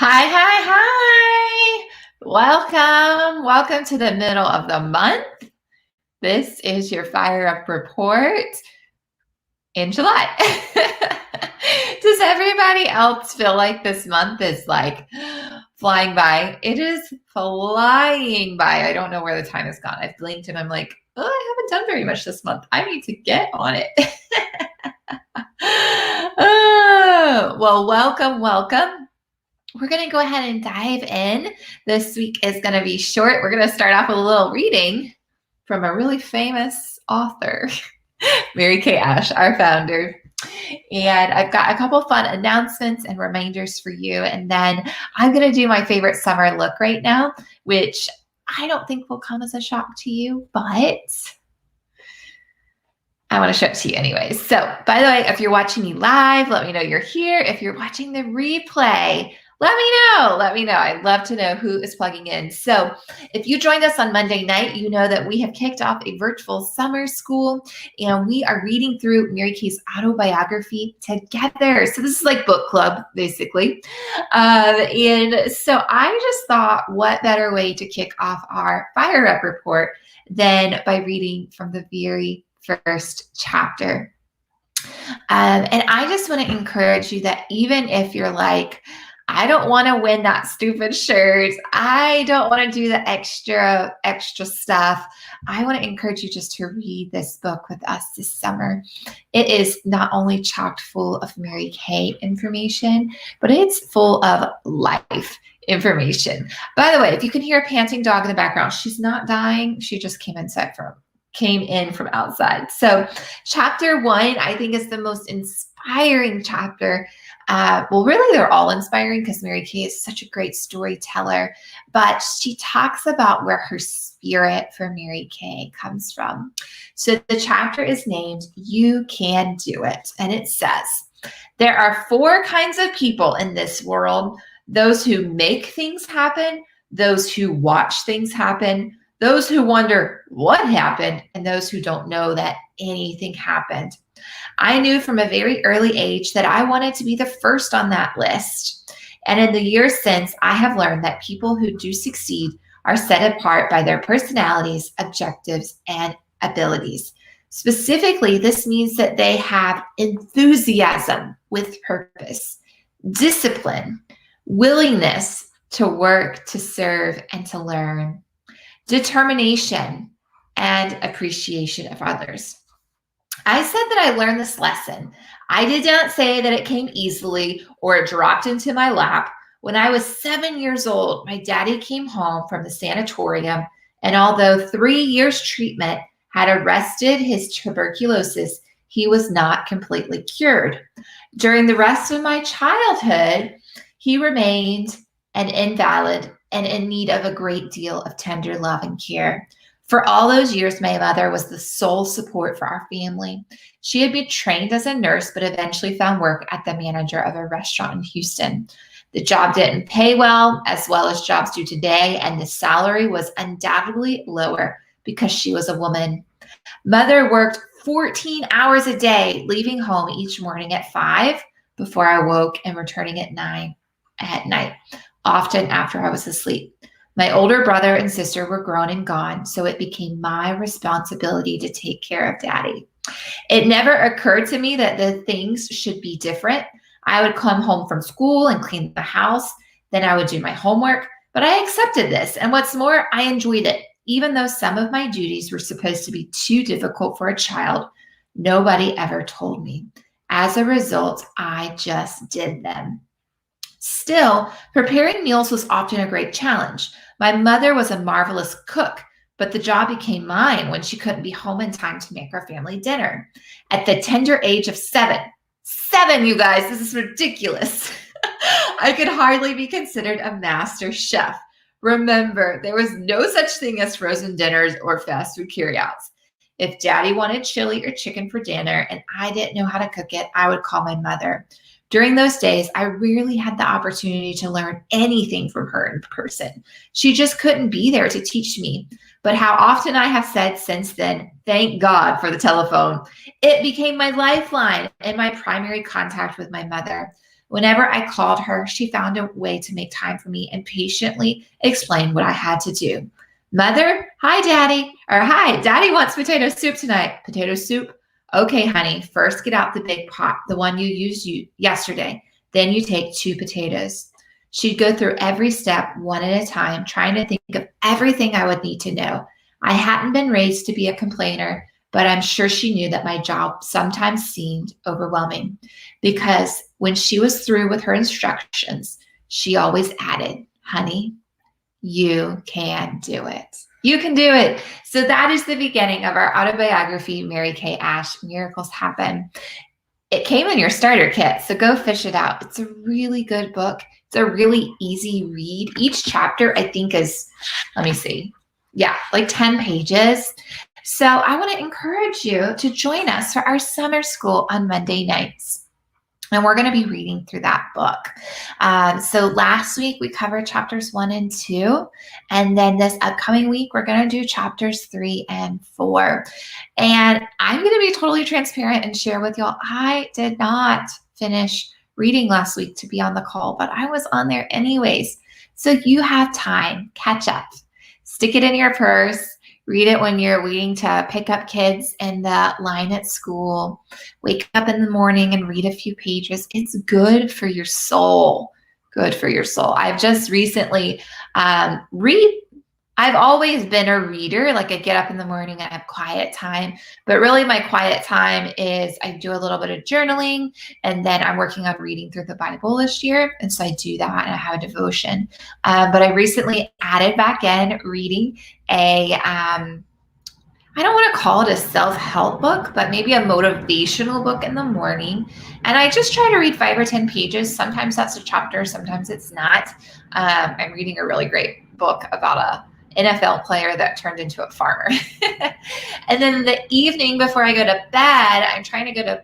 Hi, hi, hi. Welcome to the middle of the month. This is your Fire Up Report in July. Does everybody else feel like this month is like flying by? It is flying by. I don't know where the time has gone. I've blinked and I'm like, oh, I haven't done very much this month. I need to get on it. Oh, well, welcome. We're going to go ahead and dive in. This week is going to be short. We're going to start off with a little reading from a really famous author, Mary Kay Ash, our founder. And I've got a couple fun announcements and reminders for you. And then I'm going to do my favorite summer look right now, which I don't think will come as a shock to you, but I want to show it to you anyways. So, by the way, if you're watching me live, let me know you're here. If you're watching the replay, let me know. Let me know. I'd love to know who is plugging in. So, if you joined us on Monday night, you know that we have kicked off a virtual summer school and we are reading through Mary Kay's autobiography together. So, this is like book club, basically. And so, I just thought, what better way to kick off our Fire Up report than by reading from the very first chapter. And I just want to encourage you that even if you're like, I don't want to win that stupid shirt, I don't want to do the extra stuff, I want to encourage you just to read this book with us this summer. It is not only chock full of Mary Kay information, but it's full of life information. By the way, if you can hear a panting dog in the background, she's not dying. She just came in from outside. So chapter 1, I think, is the most inspiring chapter. Well, really, they're all inspiring because Mary Kay is such a great storyteller, but she talks about where her spirit for Mary Kay comes from. So the chapter is named You Can Do It. And it says, there are 4 kinds of people in this world: those who make things happen, those who watch things happen, those who wonder what happened, and those who don't know that anything happened. I knew from a very early age that I wanted to be the first on that list. And in the years since, I have learned that people who do succeed are set apart by their personalities, objectives, and abilities. Specifically, this means that they have enthusiasm with purpose, discipline, willingness to work, to serve, and to learn, determination, and appreciation of others. I said that I learned this lesson. I did not say that it came easily or it dropped into my lap. When I was 7 years old, my daddy came home from the sanatorium, and although 3 years treatment had arrested his tuberculosis, he was not completely cured. During the rest of my childhood, he remained an invalid and in need of a great deal of tender love and care. For all those years, my mother was the sole support for our family. She had been trained as a nurse, but eventually found work at the manager of a restaurant in Houston. The job didn't pay well as jobs do today, and the salary was undoubtedly lower because she was a woman. Mother worked 14 hours a day, leaving home each morning at 5 before I woke and returning at 9 at night, often after I was asleep. My older brother and sister were grown and gone, so it became my responsibility to take care of Daddy. It never occurred to me that the things should be different. I would come home from school and clean the house, then I would do my homework, but I accepted this, and what's more, I enjoyed it. Even though some of my duties were supposed to be too difficult for a child, nobody ever told me. As a result, I just did them. Still, preparing meals was often a great challenge. My mother was a marvelous cook, but the job became mine when she couldn't be home in time to make our family dinner. At the tender age of 7, you guys, this is ridiculous. I could hardly be considered a master chef. Remember, there was no such thing as frozen dinners or fast food carryouts. If Daddy wanted chili or chicken for dinner and I didn't know how to cook it, I would call my mother. During those days, I rarely had the opportunity to learn anything from her in person. She just couldn't be there to teach me. But how often I have said since then, thank God for the telephone. It became my lifeline and my primary contact with my mother. Whenever I called her, she found a way to make time for me and patiently explain what I had to do. Mother, hi, Daddy. Or hi, Daddy wants potato soup tonight. Potato soup? Okay, honey, first get out the big pot, the one you used yesterday. Then you take 2 potatoes. She'd go through every step one at a time, trying to think of everything I would need to know. I hadn't been raised to be a complainer, but I'm sure she knew that my job sometimes seemed overwhelming because when she was through with her instructions, she always added, honey, you can do it. You can do it. So that is the beginning of our autobiography, Mary Kay Ash, Miracles Happen. It came in your starter kit, so go fish it out. It's a really good book. It's a really easy read. Each chapter, I think, is, let me see, like 10 pages. So I want to encourage you to join us for our summer school on Monday nights. And we're going to be reading through that book. So last week we covered chapters 1 and 2. And then this upcoming week, we're going to do chapters 3 and 4. And I'm going to be totally transparent and share with y'all, I did not finish reading last week to be on the call, but I was on there anyways. So you have time, catch up, stick it in your purse. Read it when you're waiting to pick up kids in the line at school. Wake up in the morning and read a few pages. It's good for your soul. Good for your soul. I've just recently I've always been a reader. Like I get up in the morning and I have quiet time, but really my quiet time is I do a little bit of journaling and then I'm working on reading through the Bible this year. And so I do that and I have a devotion. But I recently added back in reading I don't want to call it a self-help book, but maybe a motivational book in the morning. And I just try to read 5 or 10 pages. Sometimes that's a chapter, sometimes it's not. I'm reading a really great book about an NFL player that turned into a farmer. And then the evening before I go to bed, I'm trying to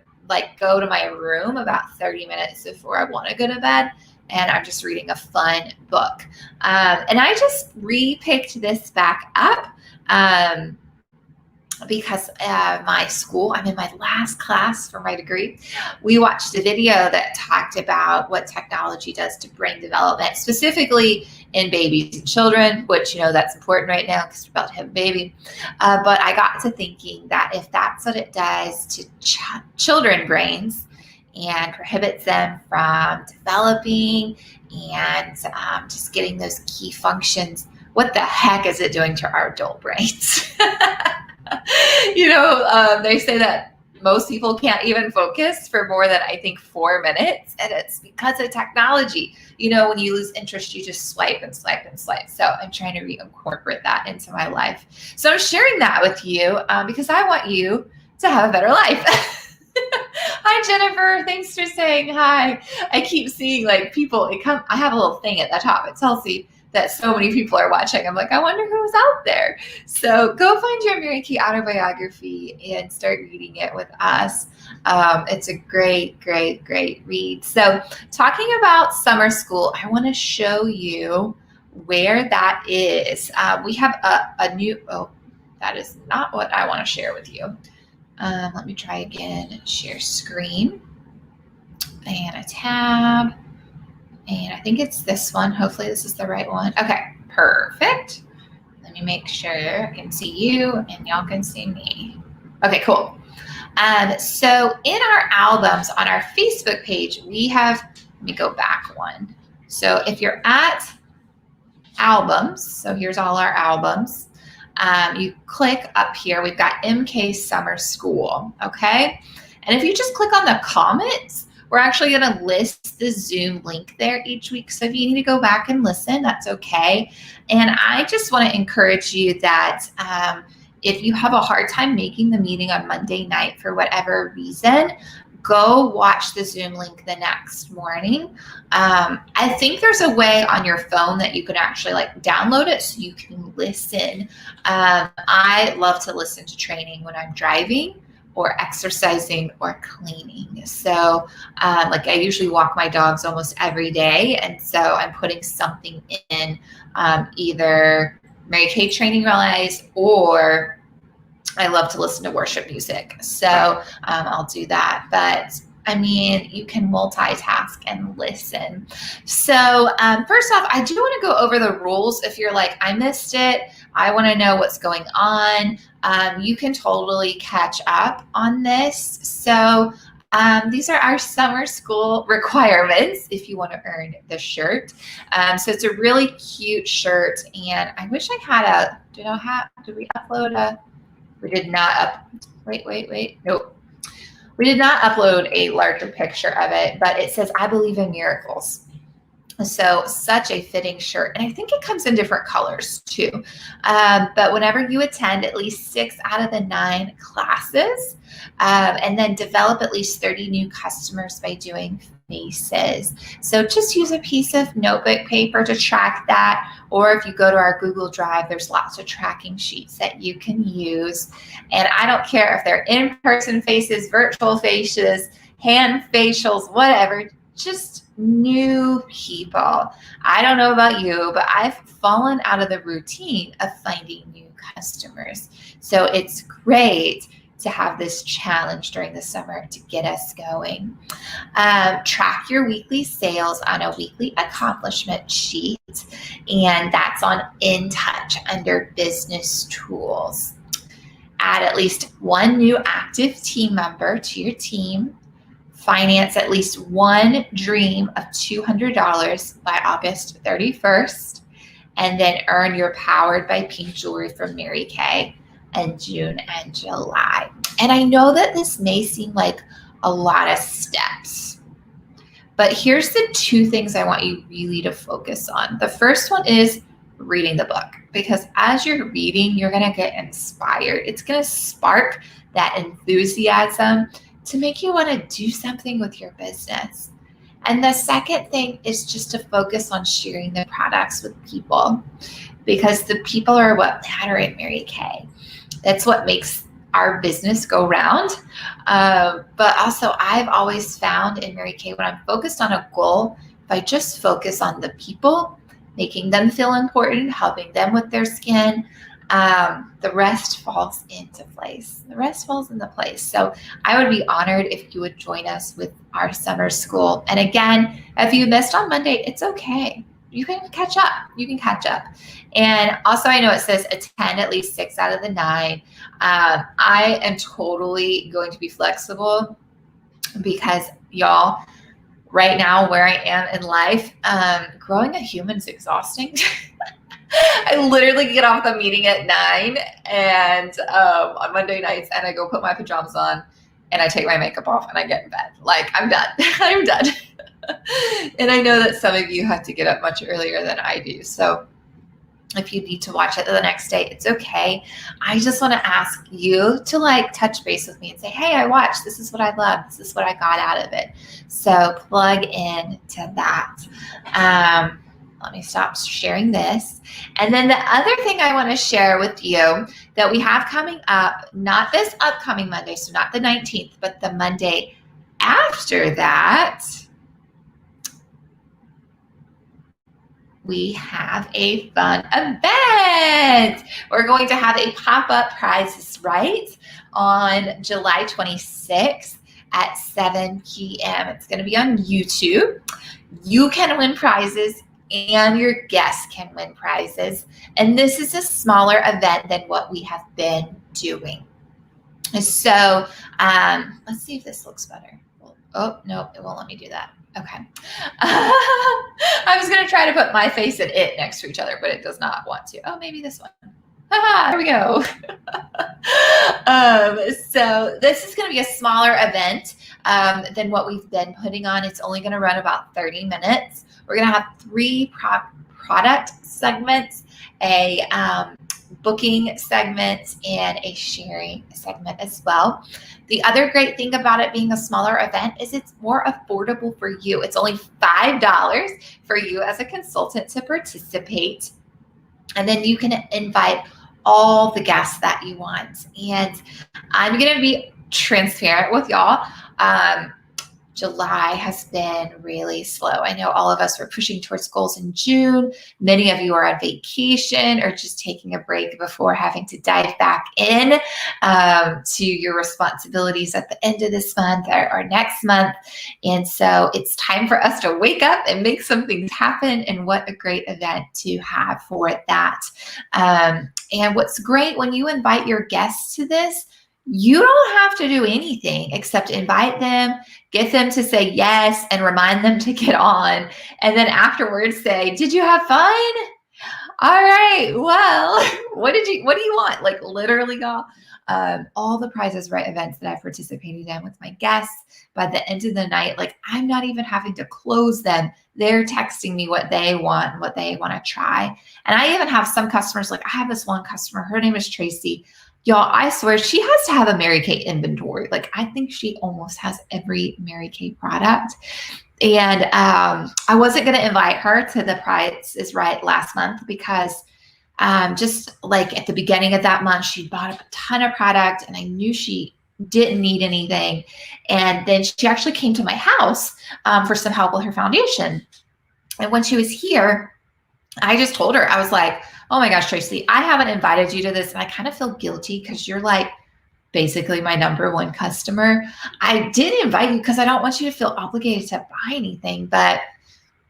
go to my room about 30 minutes before I want to go to bed. And I'm just reading a fun book. And I just re-picked this back up because my school, I'm in my last class for my degree. We watched a video that talked about what technology does to brain development, specifically in babies and children, which, that's important right now because we're about to have a baby. But I got to thinking that if that's what it does to children brains and prohibits them from developing and just getting those key functions, what the heck is it doing to our adult brains? They say that most people can't even focus for more than, I think, 4 minutes. And it's because of technology. When you lose interest, you just swipe and swipe and swipe. So I'm trying to reincorporate that into my life. So I'm sharing that with you because I want you to have a better life. Hi, Jennifer. Thanks for saying hi. I keep seeing people. I have a little thing at the top. It tells me that so many people are watching. I'm like, I wonder who's out there. So go find your Mary Kay autobiography and start reading it with us. It's a great, great, great read. So talking about summer school, I want to show you where that is. We have a new, that is not what I want to share with you. Let me try again, share screen and a tab. And I think it's this one. Hopefully this is the right one. Okay, perfect. Let me make sure I can see you and y'all can see me. Okay, cool. So in our albums on our Facebook page, we have, let me go back one. So if you're at albums, so here's all our albums. You click up here, we've got MK Summer School, okay? And if you just click on the comments, we're actually going to list the Zoom link there each week. So if you need to go back and listen, that's okay. And I just want to encourage you that if you have a hard time making the meeting on Monday night for whatever reason, go watch the Zoom link the next morning. I think there's a way on your phone that you can actually download it so you can listen. I love to listen to training when I'm driving or exercising or cleaning. So I usually walk my dogs almost every day. And so I'm putting something in either Mary Kay Training Relays or I love to listen to worship music. So I'll do that. But I mean, you can multitask and listen. So first off, I do want to go over the rules. If you're like, I missed it, I want to know what's going on, you can totally catch up on this. So these are our summer school requirements if you want to earn the shirt. So it's a really cute shirt, and I wish I had a, did we upload a, we did not wait, nope. We did not upload a larger picture of it, but it says, I believe in miracles. So such a fitting shirt. And I think it comes in different colors too. But whenever you attend at least 6 out of the 9 classes, and then develop at least 30 new customers by doing faces. So just use a piece of notebook paper to track that. Or if you go to our Google Drive, there's lots of tracking sheets that you can use. And I don't care if they're in-person faces, virtual faces, hand facials, whatever, just new people. I don't know about you, but I've fallen out of the routine of finding new customers. So it's great to have this challenge during the summer to get us going. Track your weekly sales on a weekly accomplishment sheet, and that's on InTouch under business tools. Add at least 1 new active team member to your team. Finance at least 1 dream of $200 by August 31st, and then earn your Powered by Pink jewelry from Mary Kay in June and July. And I know that this may seem like a lot of steps, but here's the 2 things I want you really to focus on. The first one is reading the book, because as you're reading, you're going to get inspired. It's going to spark that enthusiasm to make you want to do something with your business. And the second thing is just to focus on sharing the products with people, because the people are what matter at Mary Kay. That's what makes our business go round. But also, I've always found in Mary Kay, when I'm focused on a goal, if I just focus on the people, making them feel important, helping them with their skin, the rest falls into place. The rest falls into place. So I would be honored if you would join us with our summer school. And again, if you missed on Monday, it's okay. You can catch up. You can catch up. And also, I know it says attend at least 6 out of the 9. I am totally going to be flexible, because y'all, right now where I am in life, growing a human is exhausting. I literally get off the meeting at 9 and on Monday nights, and I go put my pajamas on and I take my makeup off and I get in bed. Like, I'm done. I'm done. And I know that some of you have to get up much earlier than I do. So if you need to watch it the next day, it's okay. I just want to ask you to like touch base with me and say, hey, I watched. This is what I love. This is what I got out of it. So plug in to that. Let me stop sharing this. And then the other thing I want to share with you that we have coming up, not this upcoming Monday, so not the 19th, but the Monday after that, we have a fun event. We're going to have a pop-up Prizes Right on July 26th at 7 p.m. It's going to be on YouTube. You can win prizes and your guests can win prizes. And this is a smaller event than what we have been doing. So let's see if this looks better. Oh, no, it won't let me do that. Okay. I was going to try to put my face and it next to each other, but it does not want to. Oh, maybe this one. There we go. So this is going to be a smaller event than what we've been putting on. It's only going to run about 30 minutes. We're going to have 3 product segments, a booking segment, and a sharing segment as well. The other great thing about it being a smaller event is it's more affordable for you. It's only $5 for you as a consultant to participate. And then you can invite all the guests that you want. And I'm going to be transparent with y'all. July has been really slow. I know all of us were pushing towards goals in June. Many of you are on vacation or just taking a break before having to dive back in to your responsibilities at the end of this month or next month. And so it's time for us to wake up and make some things happen. And what a great event to have for that. And what's great when you invite your guests to this, you don't have to do anything except invite them, get them to say yes, and remind them to get on. And then afterwards say, did you have fun? All right, well, what do you want? Like literally, y'all, all the Price is Right events that I've participated in with my guests, by the end of the night, like I'm not even having to close them. They're texting me what they want and what they want to try. And I even have some customers, like I have this one customer, her name is Tracy. Y'all, I swear she has to have a Mary Kay inventory. Like I think she almost has every Mary Kay product. And I wasn't going to invite her to the Price is Right last month because just like at the beginning of that month, she bought up a ton of product and I knew she didn't need anything. And then she actually came to my house for some help with her foundation. And when she was here, I just told her, I was like, oh my gosh, Tracy, I haven't invited you to this. And I kind of feel guilty because you're like basically my number one customer. I did invite you because I don't want you to feel obligated to buy anything, but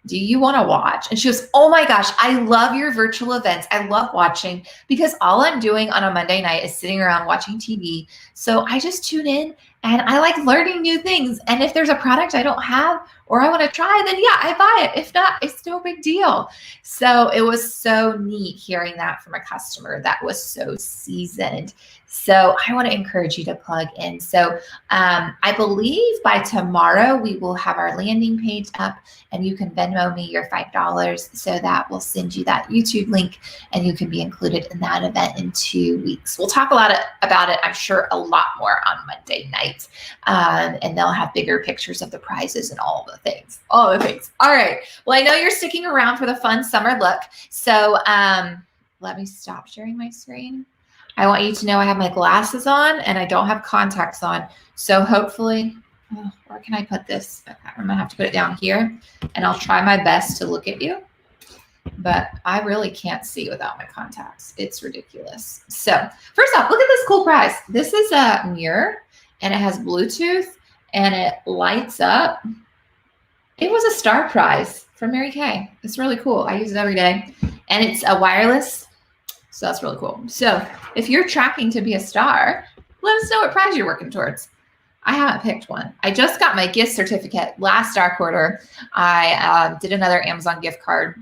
do you want to watch? And she goes, oh my gosh, I love your virtual events. I love watching because all I'm doing on a Monday night is sitting around watching TV. So I just tune in and I like learning new things. And if there's a product I don't have or I want to try, then yeah, I buy it. If not, it's no big deal. So it was so neat hearing that from a customer that was so seasoned. So I want to encourage you to plug in. So I believe by tomorrow we will have our landing page up and you can Venmo me your $5 so that we'll send you that YouTube link and you can be included in that event in 2 weeks. We'll talk a lot about it, I'm sure, a lot more on Monday night. And they'll have bigger pictures of the prizes and all the things. All right. Well, I know you're sticking around for the fun summer look. So let me stop sharing my screen. I want you to know I have my glasses on and I don't have contacts on. So hopefully, where can I put this? Okay, I'm gonna have to put it down here and I'll try my best to look at you, but I really can't see without my contacts. It's ridiculous. So first off, look at this cool prize. This is a mirror and it has Bluetooth and it lights up. It was a star prize from Mary Kay. It's really cool. I use it every day and it's a wireless. So that's really cool. So if you're tracking to be a star, let us know what prize you're working towards. I haven't picked one. I just got my gift certificate last Star Quarter. I did another Amazon gift card.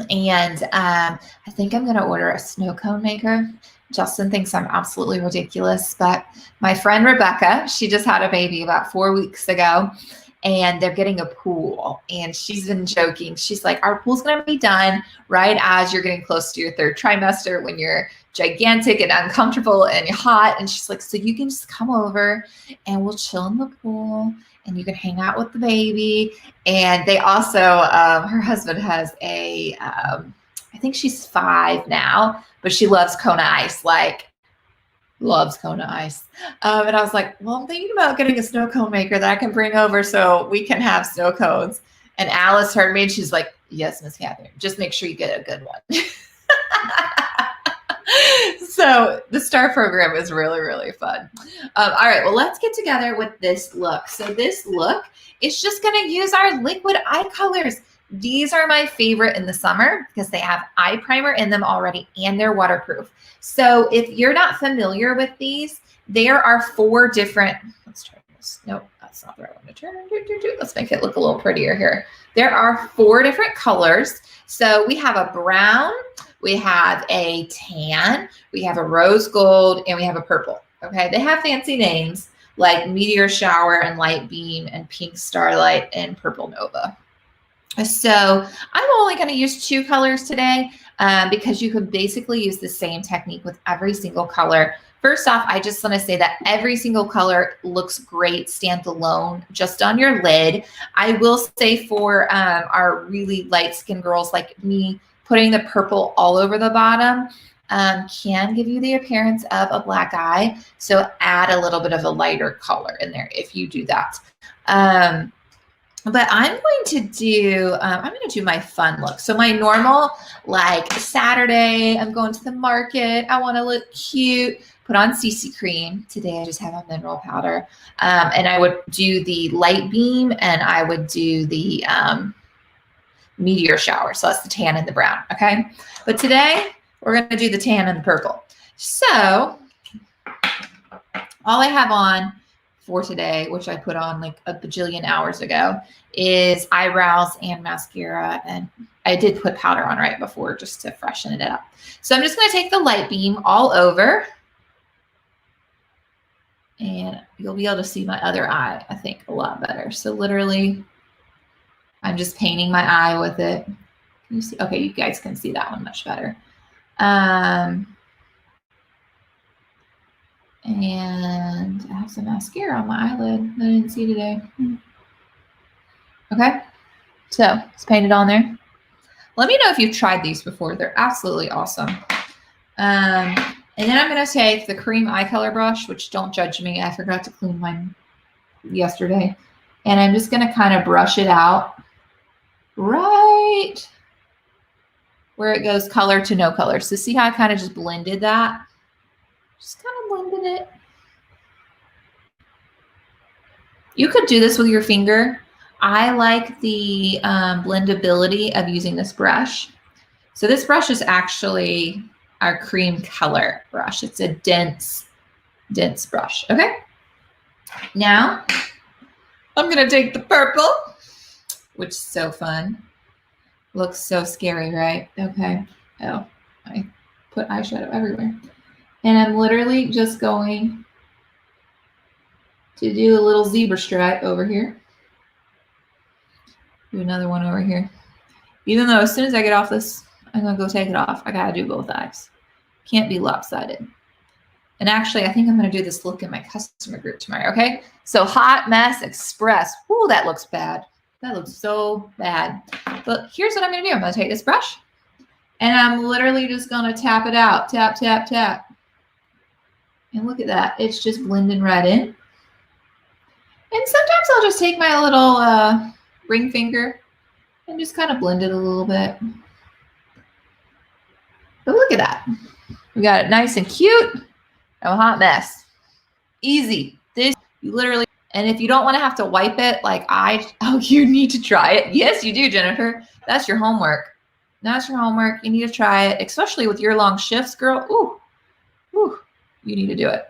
And I think I'm going to order a snow cone maker. Justin thinks I'm absolutely ridiculous. But my friend Rebecca, she just had a baby about 4 weeks ago. And they're getting a pool. And she's been joking. She's like, our pool's going to be done right as you're getting close to your third trimester when you're gigantic and uncomfortable and hot. And she's like, so you can just come over and we'll chill in the pool and you can hang out with the baby. And they also, her husband has I think she's 5 now, but she loves Kona Ice, loves Kona Ice. And I was like, well, I'm thinking about getting a snow cone maker that I can bring over so we can have snow cones. And Alice heard me and she's like, yes, Miss Catherine, just make sure you get a good one. So the STAR program is really, really fun. All right, well, let's get together with this look. So this look is just going to use our liquid eye colors. These are my favorite in the summer because they have eye primer in them already and they're waterproof. So if you're not familiar with these, there are 4 different, let's try this. Nope, that's not the right one to turn. Let's make it look a little prettier here. There are 4 different colors. So we have a brown, we have a tan, we have a rose gold, and we have a purple. Okay, they have fancy names like Meteor Shower and Light Beam and Pink Starlight and Purple Nova. So I'm only going to use 2 colors today because you can basically use the same technique with every single color. First off, I just want to say that every single color looks great standalone just on your lid. I will say for our really light skinned girls like me, putting the purple all over the bottom can give you the appearance of a black eye. So add a little bit of a lighter color in there if you do that. But I'm going to do my fun look. So my normal, like Saturday, I'm going to the market. I want to look cute. Put on CC cream. Today I just have on mineral powder. And I would do the light beam, and I would do the meteor shower. So that's the tan and the brown. Okay. But today we're going to do the tan and the purple. So all I have on for today, which I put on like a bajillion hours ago, is eyebrows and mascara. And I did put powder on right before just to freshen it up. So I'm just going to take the light beam all over, and you'll be able to see my other eye, I think, a lot better. So literally, I'm just painting my eye with it. Can you see? Okay, you guys can see that one much better. And I have some mascara on my eyelid that I didn't see today. Okay, so it's painted on there. Let me know if you've tried these before. They're absolutely awesome. And then I'm going to take the cream eye color brush, which don't judge me. I forgot to clean mine yesterday. And I'm just going to kind of brush it out right where it goes color to no color. So see how I kind of just blended that? Just kind of blended it. You could do this with your finger. I like the blendability of using this brush. So this brush is actually our cream color brush. It's a dense brush. Okay. Now I'm going to take the purple, which is so fun. Looks so scary, right? Okay. Oh, I put eyeshadow everywhere. And I'm literally just going to do a little zebra stripe over here. Do another one over here. Even though as soon as I get off this, I'm going to go take it off. I got to do both eyes. Can't be lopsided. And actually, I think I'm going to do this look in my customer group tomorrow, okay? So Hot Mess Express. Ooh, that looks bad. That looks so bad. But here's what I'm going to do. I'm going to take this brush, and I'm literally just going to tap it out. Tap, tap, tap. And look at that. It's just blending right in. And sometimes I'll just take my little ring finger and just kind of blend it a little bit. But look at that. We got it nice and cute. No hot mess. Easy. This, you literally, and if you don't want to have to wipe it like you need to try it. Yes, you do, Jennifer. That's your homework. That's your homework. You need to try it, especially with your long shifts, girl. Ooh, you need to do it.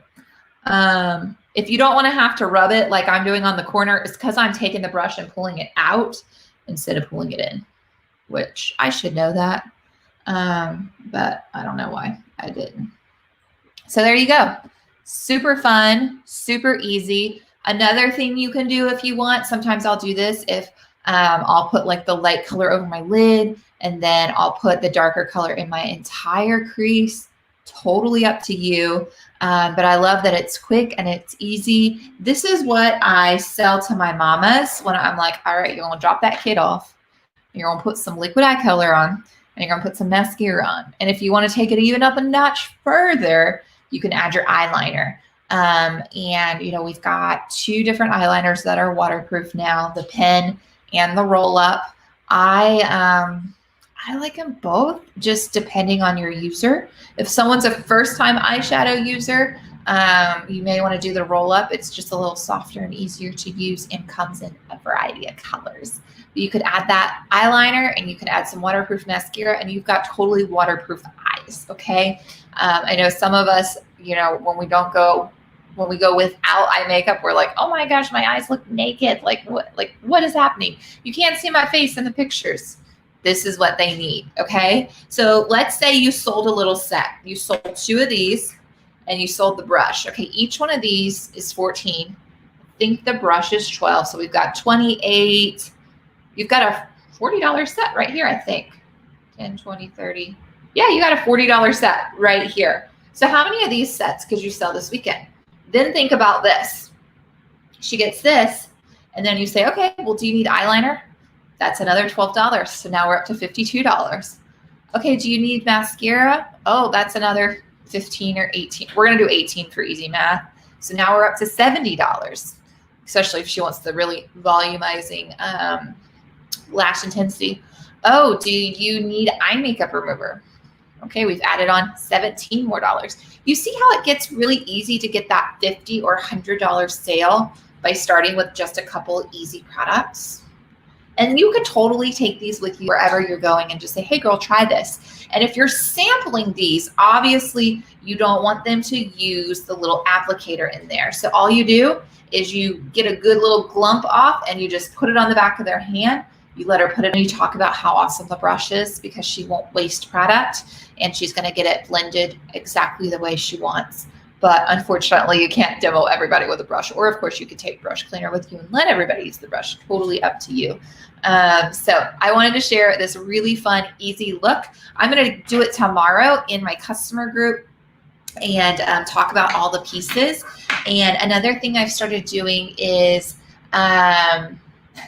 If you don't want to have to rub it like I'm doing on the corner, it's because I'm taking the brush and pulling it out instead of pulling it in, which I should know that. But I don't know why I didn't. So there you go. Super fun, super easy. Another thing you can do if you want, sometimes I'll do this if I'll put like the light color over my lid, and then I'll put the darker color in my entire crease. Totally up to you. But I love that it's quick and it's easy. This is what I sell to my mamas when I'm like, all right, you're going to drop that kid off. You're going to put some liquid eye color on, and you're going to put some mascara on. And if you want to take it even up a notch further, you can add your eyeliner. And, you know, we've got 2 different eyeliners that are waterproof now, the pen and the roll up. I like them both, just depending on your user. If someone's a first-time eyeshadow user, you may want to do the roll-up. It's just a little softer and easier to use and comes in a variety of colors. But you could add that eyeliner, and you can add some waterproof mascara, and you've got totally waterproof eyes, okay? I know some of us, you know, when we go without eye makeup, we're like, oh my gosh, my eyes look naked. Like what is happening? You can't see my face in the pictures. This is what they need, okay? So let's say you sold a little set. You sold 2 of these, and you sold the brush. Okay, each one of these is 14. I think the brush is 12, so we've got 28. You've got a $40 set right here, I think. 10, 20, 30. Yeah, you got a $40 set right here. So how many of these sets could you sell this weekend? Then think about this. She gets this, and then you say, okay, well, do you need eyeliner? That's another $12. So now we're up to $52. Okay, do you need mascara? Oh, that's another 15 or 18. We're going to do 18 for easy math. So now we're up to $70. especially if she wants the really volumizing lash intensity. Oh, do you need eye makeup remover? Okay, we've added on $17 more. You see how it gets really easy to get that $50 or $100 sale by starting with just a couple easy products? And you could totally take these with you wherever you're going and just say, hey girl, try this. And if you're sampling these, obviously you don't want them to use the little applicator in there. So all you do is you get a good little glump off and you just put it on the back of their hand. You let her put it and you talk about how awesome the brush is because she won't waste product and she's gonna get it blended exactly the way she wants. But unfortunately, you can't demo everybody with a brush. Or of course, you could take brush cleaner with you and let everybody use the brush. Totally up to you. So I wanted to share this really fun, easy look. I'm going to do it tomorrow in my customer group and talk about all the pieces. And another thing I've started doing is